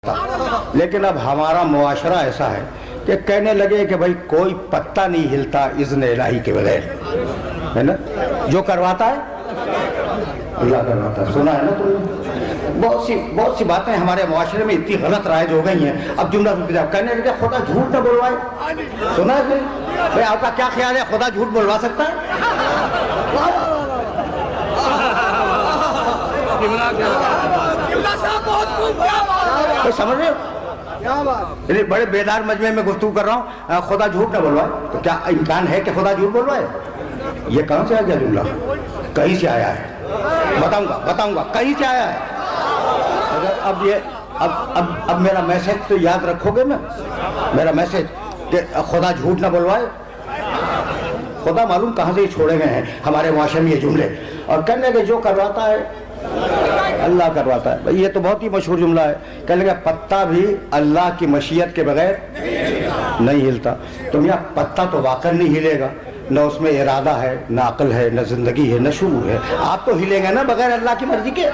لیکن اب ہمارا معاشرہ ایسا ہے کہ کہنے لگے کہ بھائی کوئی پتا نہیں ہلتا اذن الہی کے بغیر، ہے نا؟ جو کرواتا ہے اللہ کرواتا ہے۔ سنا ہے نا تم نے؟ بہت سی باتیں ہمارے معاشرے میں اتنی غلط رائج ہو گئی ہیں۔ اب جملہ سن کے جاؤ، کہنے لگے خدا جھوٹ نہ بلوائے۔ سنا ہے بھائی آپ کا کیا خیال ہے، خدا جھوٹ بلوا سکتا ہے؟ سمجھ رہے ہو؟ بڑے بیدار مجمع میں گفتگو کر رہا ہوں، خدا جھوٹ نہ بلوائے، تو کیا امکان ہے کہ خدا جھوٹ بلوائے؟ یہ کہاں سے آ گیا جملہ؟ کہیں سے آیا ہے، بتاؤں گا کہیں سے آیا ہے۔ اگر اب میرا میسج تو یاد رکھو گے نا، میرا میسج کہ خدا جھوٹ نہ بلوائے۔ خدا معلوم کہاں سے ہی چھوڑے گئے ہیں ہمارے معاشرے میں یہ جملے، اور کہنے کہ جو کرواتا ہے اللہ کرواتا ہے۔ یہ تو بہت ہی مشہور جملہ ہے، کہنے لگا پتا بھی اللہ کی مشیت کے بغیر نہیں ہلتا۔ تو میاں پتا تو واقع نہیں ہلے گا، نہ اس میں ارادہ ہے، نہ عقل ہے، نہ زندگی ہے، نہ شعور ہے۔ آپ تو ہلیں گے نا بغیر اللہ کی مرضی کے۔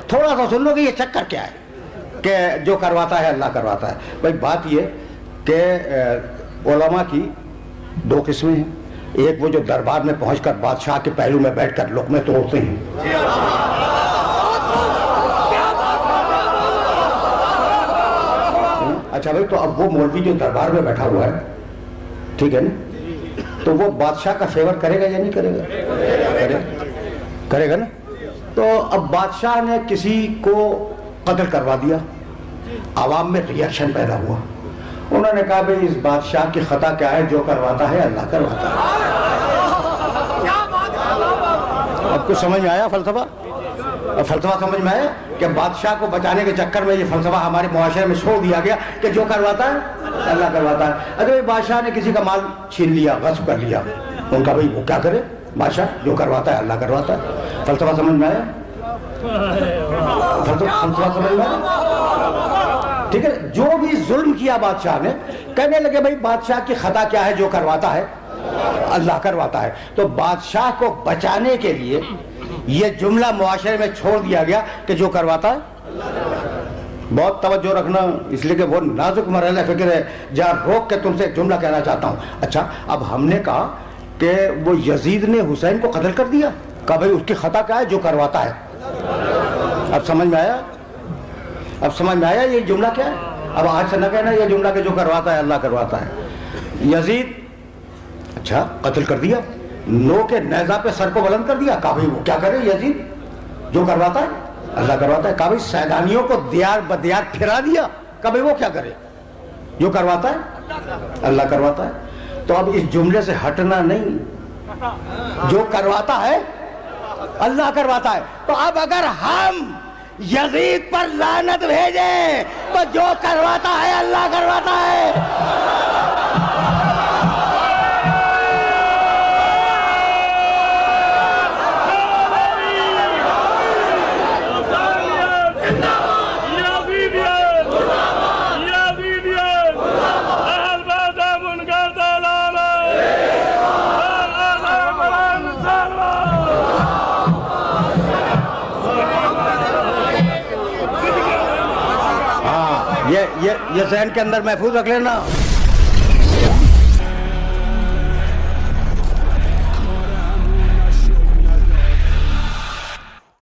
تھوڑا سا سن لو کہ یہ چکر کیا ہے کہ جو کرواتا ہے اللہ کرواتا ہے۔ بھائی بات یہ کہ علماء کی دو قسمیں ہیں، ایک وہ جو دربار میں پہنچ کر بادشاہ کے پہلو میں بیٹھ کر لقمے توڑتے ہیں، اچھا بھائی تو اب وہ مولوی جو دربار میں بیٹھا ہوا ہے، ٹھیک ہے نا، تو وہ بادشاہ کا فیور کرے گا یا نہیں کرے گا؟ کرے گا نا۔ تو اب بادشاہ نے کسی کو قتل کروا دیا، عوام میں ریئیکشن پیدا ہوا، انہوں نے کہا بھئی اس بادشاہ کی خطا کیا ہے، جو کرواتا ہے اللہ کرواتا ہے۔ اب کچھ سمجھ میں آیا فلسفہ؟ فلسفہ سمجھ میں آیا کہ بادشاہ کو بچانے کے چکر میں یہ فلسفہ ہمارے معاشرے میں چھوڑ دیا گیا کہ جو کرواتا ہے اللہ کرواتا ہے۔ اگر بادشاہ نے کسی کا مال چھین لیا، غصب کر لیا، ان کا بھئی وہ کیا کرے، بادشاہ جو کرواتا ہے اللہ کرواتا ہے۔ فلسفہ سمجھ میں آیا؟ فلسفہ سمجھ میں آیا؟ ٹھیک ہے، جو بھی ظلم کیا بادشاہ نے، کہنے لگے بھئی بادشاہ کی خطا کیا ہے، جو کرواتا ہے اللہ کرواتا ہے۔ تو بادشاہ کو بچانے کے لیے یہ جملہ معاشرے میں چھوڑ دیا گیا کہ جو کرواتا ہے۔ بہت توجہ رکھنا، اس لیے کہ وہ نازک مرحلہ فکر ہے جہاں روک کے تم سے ایک جملہ کہنا چاہتا ہوں۔ اچھا اب ہم نے کہا کہ وہ یزید نے حسین کو قتل کر دیا، کہا بھئی اس کی خطا کیا ہے، جو کرواتا ہے۔ اب سمجھ میں آیا؟ اب سمجھ میں آیا یہ جملہ کیا ہے؟ اب آج سے نہ کہنا یہ جملہ کہ جو کرواتا ہے اللہ کرواتا ہے۔ یزید اچھا قتل کر دیا، نو کے نیزہ پہ سر کو بلند کر دیا، کہا بھئی وہ کیا کرے یزید، جو کرواتا ہے اللہ کرواتا ہے۔ کہا بھئی سیدانیوں کو دیار بدیار پھرا دیا، کہا بھئی وہ کیا کرے، جو کرواتا ہے اللہ کرواتا ہے۔ تو اب اس جملے سے ہٹنا نہیں، جو کرواتا ہے اللہ کرواتا ہے۔ تو اب اگر ہم یزید پر لعنت بھیجیں تو جو کرواتا ہے اللہ کرواتا ہے۔ یہ ذہن کے اندر محفوظ رکھ لینا۔